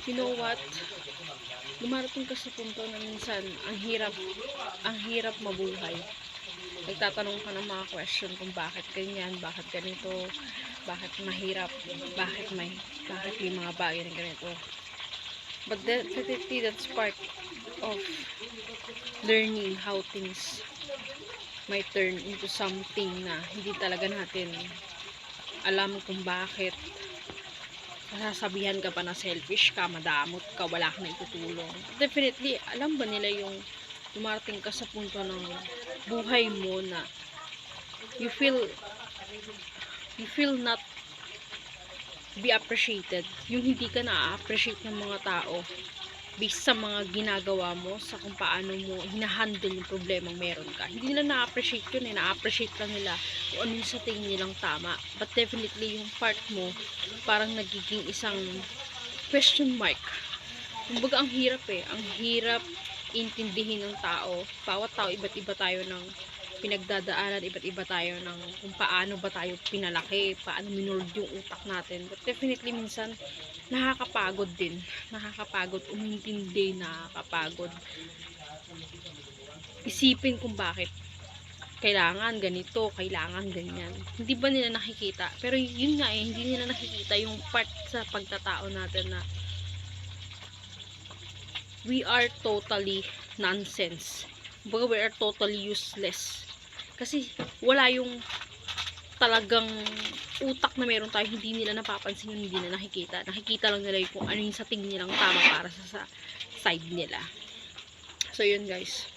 You know what? Dumarating ka sa punto na minsan, ang hirap mabuhay. Nagtatanong ka ng mga question kung bakit ganyan, bakit ganito, bakit mahirap, bakit may mga bagay na ganito. But definitely, that's part of learning how things might turn into something na hindi talaga natin alam kung bakit. Sasabihan ka pa na selfish ka, madamot ka, wala kang itutulong. Definitely, alam ba nila yung dumarating ka sa punto ng buhay mo na you feel not be appreciated. Yung hindi ka na-appreciate ng mga tao based sa mga ginagawa mo, sa kung paano mo hinahandle yung problemang meron ka. Hindi nila na-appreciate yun eh. Na-appreciate lang nila kung ano yung sa tingin nilang tama. But definitely, yung part mo, parang nagiging isang question mark. Kumbaga, ang hirap eh. Ang hirap intindihin ng tao. Bawat tao, iba't iba tayo ng pinagdadaanan, iba't iba tayo ng kung paano ba tayo pinalaki, paano minold yung utak natin. But definitely, minsan, nakakapagod din. Nakakapagod umintindi, nakakapagod isipin kung bakit kailangan ganito, kailangan ganyan. Hindi ba nila nakikita? Pero yun nga eh, hindi nila nakikita yung part sa pagkatao natin na we are totally nonsense. Kumbaga, we are totally useless. Kasi wala yung talagang utak na meron tayo, hindi nila napapansin yun, hindi nila nakikita. Nakikita lang nila yung kung ano yung sa tingin nilang tama para sa side nila. So, yun guys.